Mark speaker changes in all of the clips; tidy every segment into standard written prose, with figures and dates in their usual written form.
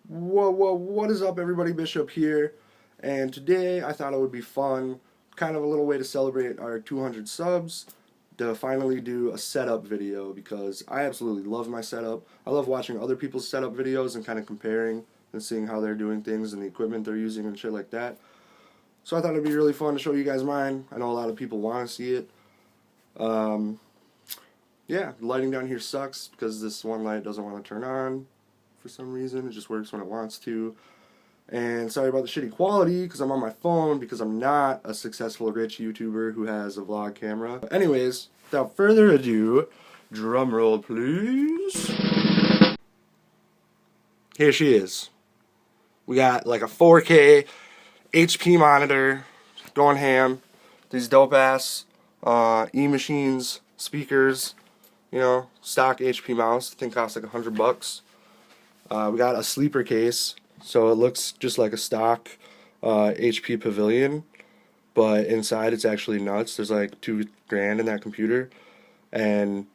Speaker 1: What is up, everybody? Bishop here, and today I thought it would be fun, kind of a little way to celebrate our 200 subs, to finally do a setup video because I absolutely love my setup. I love watching other people's setup videos and kind of comparing and seeing how they're doing things and the equipment they're using and shit like that. So I thought it'd be really fun to show you guys mine. I know a lot of people want to see it. Yeah, the lighting down here sucks because this one light doesn't want to turn on for some reason. It just works when it wants to. And sorry about the shitty quality because I'm on my phone because I'm not a successful rich YouTuber who has a vlog camera. But anyways, without further ado, drum roll please. Here she is. We got like a 4K HP monitor going ham. These dope ass E-machines speakers. You know, stock HP mouse. I think costs like $100. We got a sleeper case, so it looks just like a stock HP Pavilion, but inside it's actually nuts. There's like $2,000 in that computer, and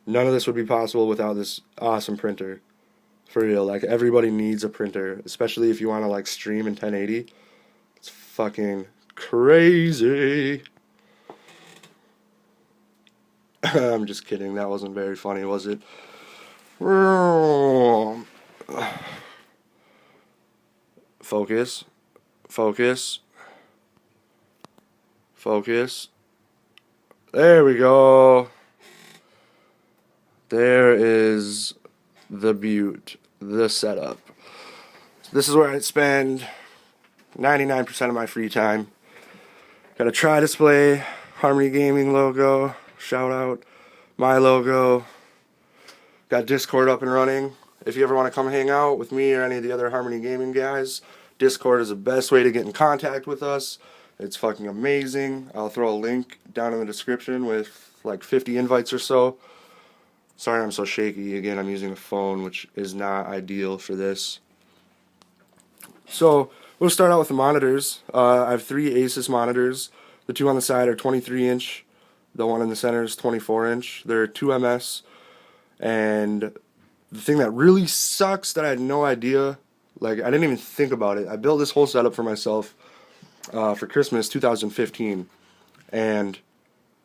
Speaker 1: none of this would be possible without this awesome printer. For real, like everybody needs a printer, especially if you want to like stream in 1080. It's fucking crazy. I'm just kidding. That wasn't very funny, was it? Focus. Focus. Focus. There we go. There is the beaut. The setup. This is where I spend 99% of my free time. Got a tri-display, Harmony Gaming logo. Shout out. My logo. Got Discord up and running. If you ever want to come hang out with me or any of the other Harmony Gaming guys, Discord is the best way to get in contact with us. It's fucking amazing. I'll throw a link down in the description with like 50 invites or so. Sorry I'm so shaky. Again, I'm using a phone, which is not ideal for this. So, we'll start out with the monitors. I have 3 Asus monitors. The 2 on the side are 23-inch. The one in the center is 24-inch. They're 2MS. And the thing that really sucks that I had no idea, like I didn't even think about it. I built this whole setup for myself for Christmas 2015. And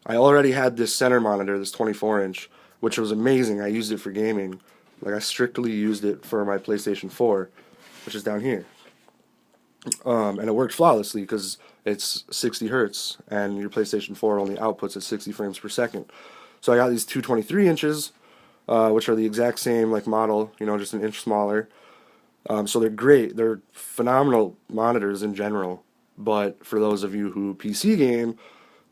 Speaker 1: I already had this center monitor, this 24-inch, which was amazing. I used it for gaming. Like I strictly used it for my PlayStation 4, which is down here. And it worked flawlessly because it's 60 hertz and your PlayStation 4 only outputs at 60 frames per second. So I got these two 23 inches, which are the exact same like model, you know, just an inch smaller. So they're great. They're phenomenal monitors in general. But for those of you who PC game,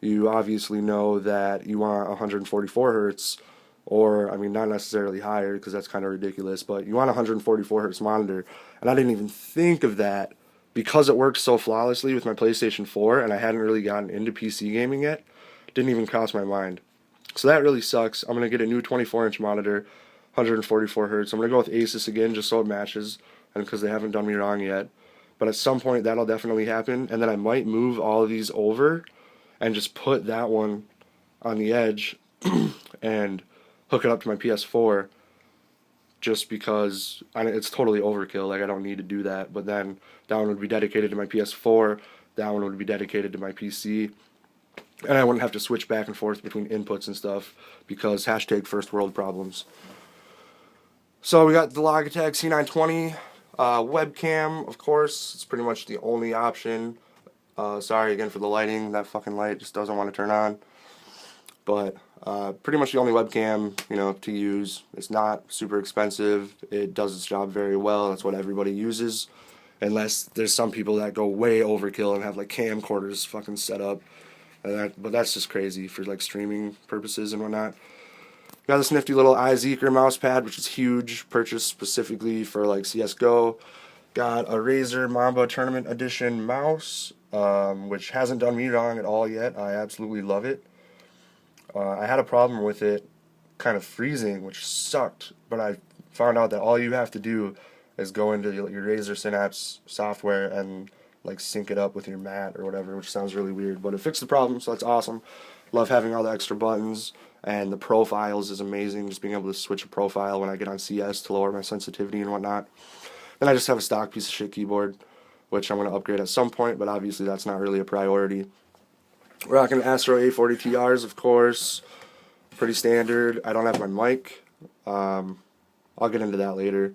Speaker 1: you obviously know that you want 144 hertz, or I mean not necessarily higher because that's kind of ridiculous, but you want a 144 hertz monitor. And I didn't even think of that. Because it works so flawlessly with my PlayStation 4 and I hadn't really gotten into PC gaming yet, didn't even cross my mind. So that really sucks. I'm going to get a new 24-inch monitor, 144 hertz. I'm going to go with Asus again just so it matches, and because they haven't done me wrong yet. But at some point that'll definitely happen, and then I might move all of these over and just put that one on the edge and hook it up to my PS4. Just because it's totally overkill, like I don't need to do that, but then that one would be dedicated to my PS4, that one would be dedicated to my PC, and I wouldn't have to switch back and forth between inputs and stuff, because hashtag first world problems. So we got the Logitech C920 webcam, of course. It's pretty much the only option. Sorry again for the lighting, that fucking light just doesn't want to turn on. But pretty much the only webcam, you know, to use. It's not super expensive. It does its job very well. That's what everybody uses, unless there's some people that go way overkill and have like camcorders fucking set up. But that's just crazy for like streaming purposes and whatnot. Got this nifty little iZeeker mouse pad, which is huge, purchased specifically for like CS:GO. Got a Razer Mamba Tournament Edition mouse, which hasn't done me wrong at all yet. I absolutely love it. I had a problem with it kind of freezing, which sucked, but I found out that all you have to do is go into your Razer Synapse software and like sync it up with your mat or whatever, which sounds really weird, but it fixed the problem, so that's awesome. Love having all the extra buttons, and the profiles is amazing, just being able to switch a profile when I get on CS to lower my sensitivity and whatnot. Then I just have a stock piece of shit keyboard, which I'm going to upgrade at some point, but obviously that's not really a priority. Rocking Astro A40 TRs, of course. Pretty standard. I don't have my mic. I'll get into that later.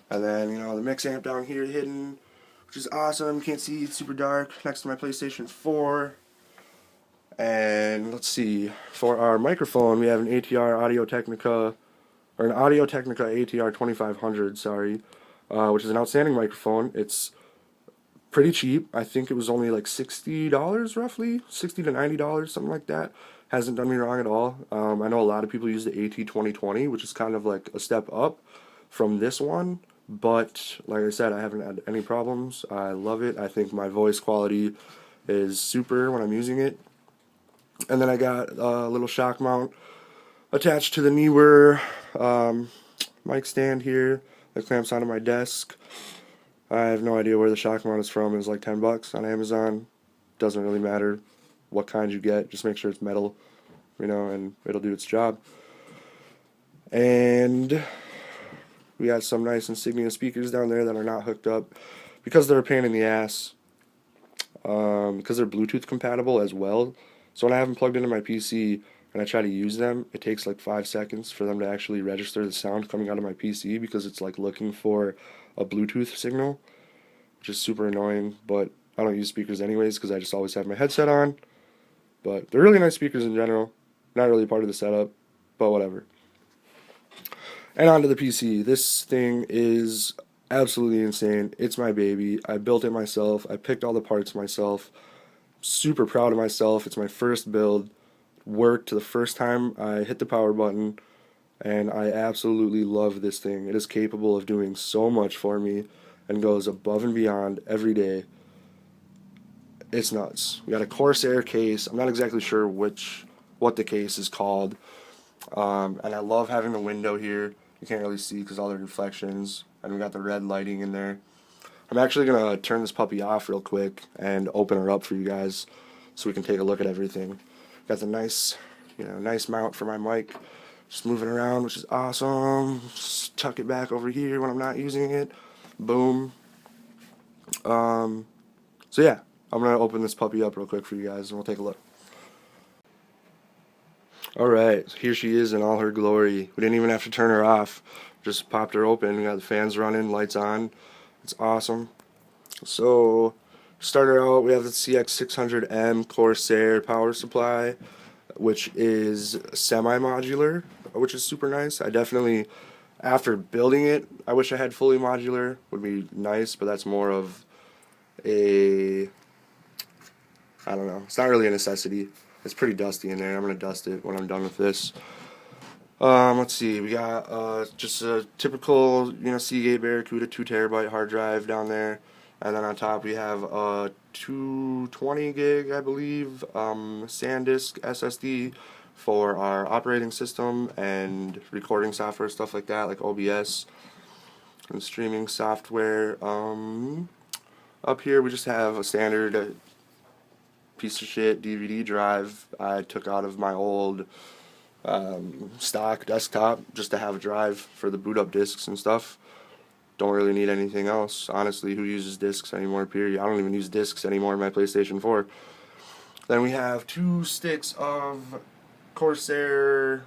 Speaker 1: And then, you know, the mix amp down here hidden, which is awesome. You can't see, it's super dark, next to my PlayStation 4. And let's see, for our microphone, we have an ATR Audio-Technica, or an Audio-Technica ATR 2500, sorry, which is an outstanding microphone. It's pretty cheap. I think it was only like $60 roughly, $60 to $90, something like that. Hasn't done me wrong at all. I know a lot of people use the AT2020, which is kind of like a step up from this one, but like I said, I haven't had any problems. I love it. I think my voice quality is super when I'm using it. And then I got a little shock mount attached to the Neewer mic stand here that clamps onto my desk. I have no idea where the shock mount is from. It was like $10 on Amazon. Doesn't really matter what kind you get. Just make sure it's metal, you know, and it'll do its job. And we got some nice Insignia speakers down there that are not hooked up because they're a pain in the ass. Because they're Bluetooth compatible as well. So when I have them plugged into my PC and I try to use them, it takes like 5 seconds for them to actually register the sound coming out of my PC because it's like looking for a Bluetooth signal, which is super annoying. But I don't use speakers anyways because I just always have my headset on. But they're really nice speakers in general. Not really part of the setup, but whatever. And onto the PC. This thing is absolutely insane. It's my baby. I built it myself. I picked all the parts myself. Super proud of myself. It's my first build. Worked the first time I hit the power button, and I absolutely love this thing. It is capable of doing so much for me and goes above and beyond every day. It's nuts. We got a Corsair case. I'm not exactly sure what the case is called. And I love having the window here. You can't really see because all the reflections. And we got the red lighting in there. I'm actually going to turn this puppy off real quick and open her up for you guys so we can take a look at everything. Got the nice mount for my mic. Just moving around, which is awesome. Just tuck it back over here when I'm not using it. Boom. So yeah, I'm going to open this puppy up real quick for you guys and we'll take a look. Alright, here she is in all her glory. We didn't even have to turn her off. Just popped her open. We got the fans running, lights on. It's awesome. So, starter out, we have the CX600M Corsair power supply, which is semi-modular, which is super nice. I definitely, after building it, I wish I had fully modular. Would be nice, but that's more of a, I don't know. It's not really a necessity. It's pretty dusty in there. I'm going to dust it when I'm done with this. Let's see, we got just a typical, Seagate Barracuda 2TB hard drive down there, and then on top we have a 220 gig, I believe, SanDisk SSD for our operating system and recording software, stuff like that, like OBS and streaming software. Up here we just have a standard piece of shit DVD drive I took out of my old stock desktop just to have a drive for the boot up discs and stuff. Don't really need anything else. Honestly, who uses discs anymore, period? I don't even use discs anymore in my PlayStation 4. Then we have 2 sticks of Corsair,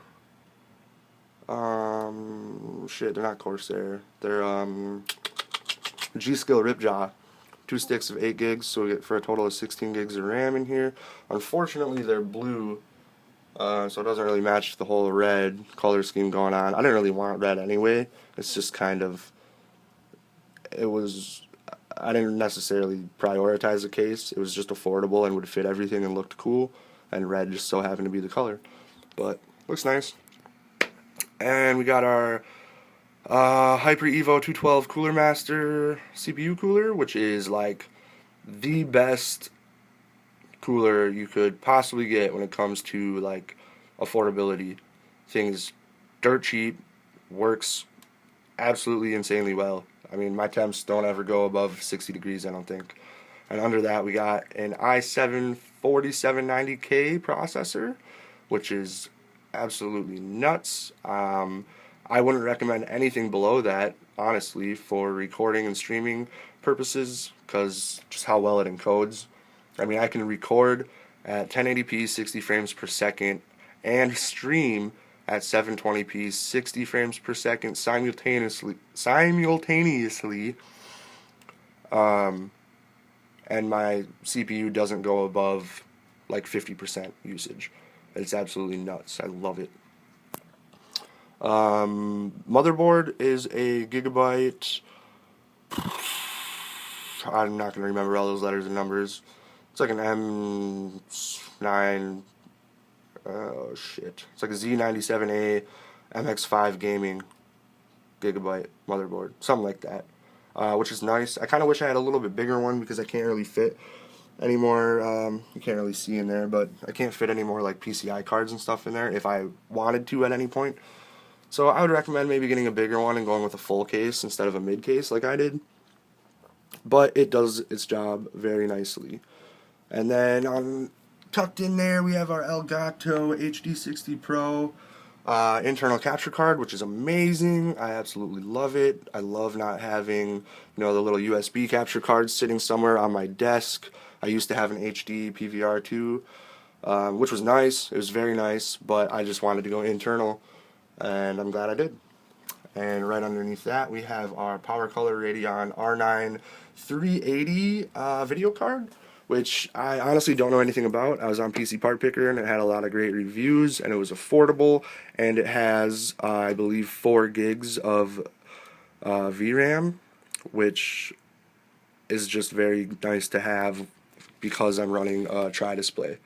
Speaker 1: shit, they're not Corsair. They're G-Skill Ripjaw. 2 sticks of 8 gigs, so we get for a total of 16 gigs of RAM in here. Unfortunately, they're blue, so it doesn't really match the whole red color scheme going on. I didn't really want red anyway. It's just kind of, I didn't necessarily prioritize the case. It was just affordable and would fit everything and looked cool, and red just so happened to be the color. But looks nice. And we got our Hyper Evo 212 Cooler Master CPU cooler, which is like the best cooler you could possibly get when it comes to like affordability. Thing's dirt cheap, works absolutely insanely well. I mean, my temps don't ever go above 60 degrees, I don't think. And under that, we got an i7 4790K processor, which is absolutely nuts. I wouldn't recommend anything below that. honestly, for recording and streaming purposes, because just how well it encodes. I mean, I can record at 1080p 60 frames per second and stream at 720p 60 frames per second simultaneously, and my CPU doesn't go above like 50% usage. It's absolutely nuts. I love it. Motherboard is a Gigabyte. I'm not going to remember all those letters and numbers. It's like an M9. Oh shit. It's like a Z97A MX5 gaming Gigabyte motherboard. Something like that. Which is nice. I kind of wish I had a little bit bigger one because I can't really fit anymore. You can't really see in there, but I can't fit any more like PCI cards and stuff in there if I wanted to at any point. So I would recommend maybe getting a bigger one and going with a full case instead of a mid case like I did. But it does its job very nicely. And then tucked in there we have our Elgato HD60 Pro internal capture card, which is amazing. I absolutely love it. I love not having, the little USB capture cards sitting somewhere on my desk. I used to have an HD PVR too, which was nice. It was very nice, but I just wanted to go internal, and I'm glad I did. And right underneath that we have our PowerColor Radeon R9 380 video card, which I honestly don't know anything about. I was on PC Part Picker and it had a lot of great reviews, and it was affordable, and it has I believe 4 gigs of VRAM, which is just very nice to have because I'm running a tri-display,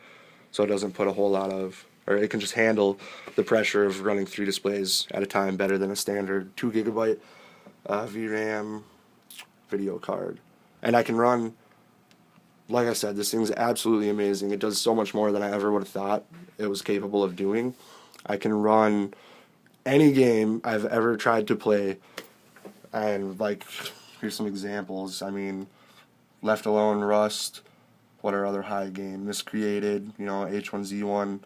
Speaker 1: so it doesn't put a whole lot of, or it can just handle the pressure of running 3 displays at a time better than a standard 2 gigabyte VRAM video card. And I can run, like I said, this thing's absolutely amazing. It does so much more than I ever would have thought it was capable of doing. I can run any game I've ever tried to play, and like, here's some examples. I mean, Left Alone, Rust, what are other high game? Miscreated, H1Z1.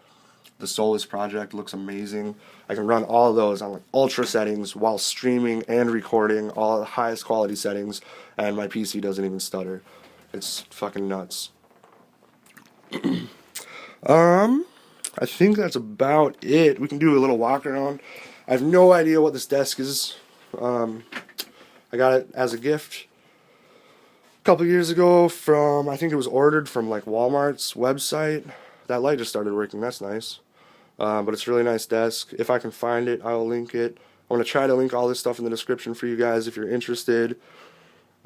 Speaker 1: The Solus Project looks amazing. I can run all of those on like ultra settings while streaming and recording, all the highest quality settings, and my PC doesn't even stutter. It's fucking nuts. I think that's about it. We can do a little walk around. I have no idea what this desk is. I got it as a gift a couple years ago from, I think it was ordered from like Walmart's website. That light just started working. That's nice. But it's a really nice desk. If I can find it, I'll link it. I'm going to try to link all this stuff in the description for you guys if you're interested.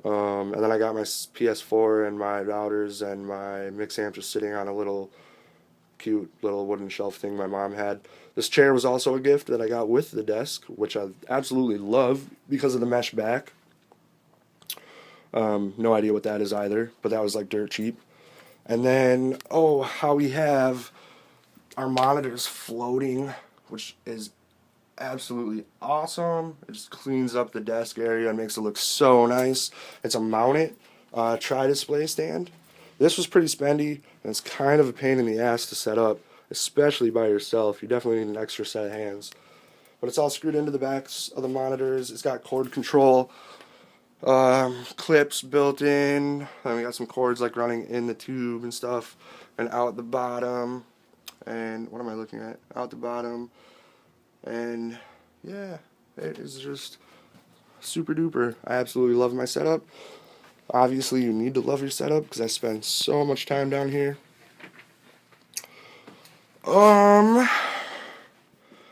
Speaker 1: And then I got my PS4 and my routers and my mix amp just sitting on a little cute little wooden shelf thing my mom had. This chair was also a gift that I got with the desk, which I absolutely love because of the mesh back. No idea what that is either, but that was like dirt cheap. And then, how we have our monitors floating, which is absolutely awesome. It just cleans up the desk area and makes it look so nice. It's a mounted tri-display stand. This was pretty spendy, and it's kind of a pain in the ass to set up, especially by yourself. You definitely need an extra set of hands. But it's all screwed into the backs of the monitors. It's got cord control, clips built in. And we got some cords like running in the tube and stuff, and out the bottom. And what am I looking at? Out the bottom. And yeah, it is just super duper. I absolutely love my setup. Obviously, you need to love your setup because I spend so much time down here.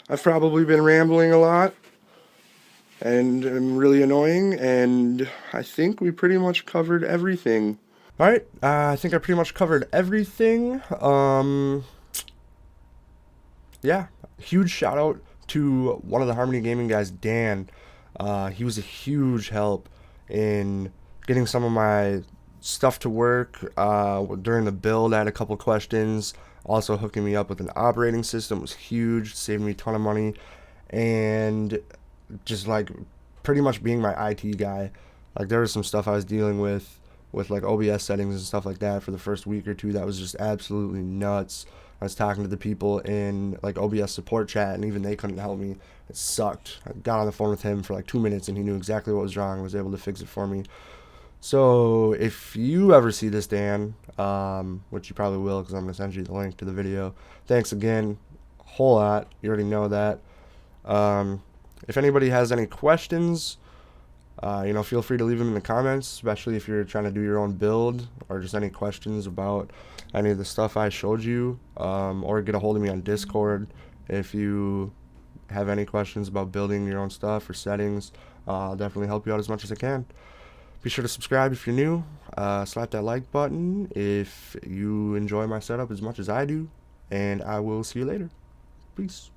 Speaker 1: I've probably been rambling a lot, and I'm really annoying, and I think we pretty much covered everything. Alright, I think I pretty much covered everything. Yeah, huge shout out to one of the Harmony Gaming guys, Dan. He was a huge help in getting some of my stuff to work. During the build, I had a couple questions. Also, hooking me up with an operating system was huge, saved me a ton of money, and just like pretty much being my IT guy. Like, there was some stuff I was dealing with like OBS settings and stuff like that for the first week or two that was just absolutely nuts. I was talking to the people in like OBS support chat, and even they couldn't help me. It sucked. I got on the phone with him for like 2 minutes, and he knew exactly what was wrong and was able to fix it for me. So if you ever see this, Dan, which you probably will because I'm going to send you the link to the video, thanks again a whole lot. You already know that. If anybody has any questions, feel free to leave them in the comments, especially if you're trying to do your own build or just any questions about any of the stuff I showed you, or get a hold of me on Discord if you have any questions about building your own stuff or settings. I'll definitely help you out as much as I can. Be sure to subscribe if you're new. Slap that like button if you enjoy my setup as much as I do, and I will see you later. Peace.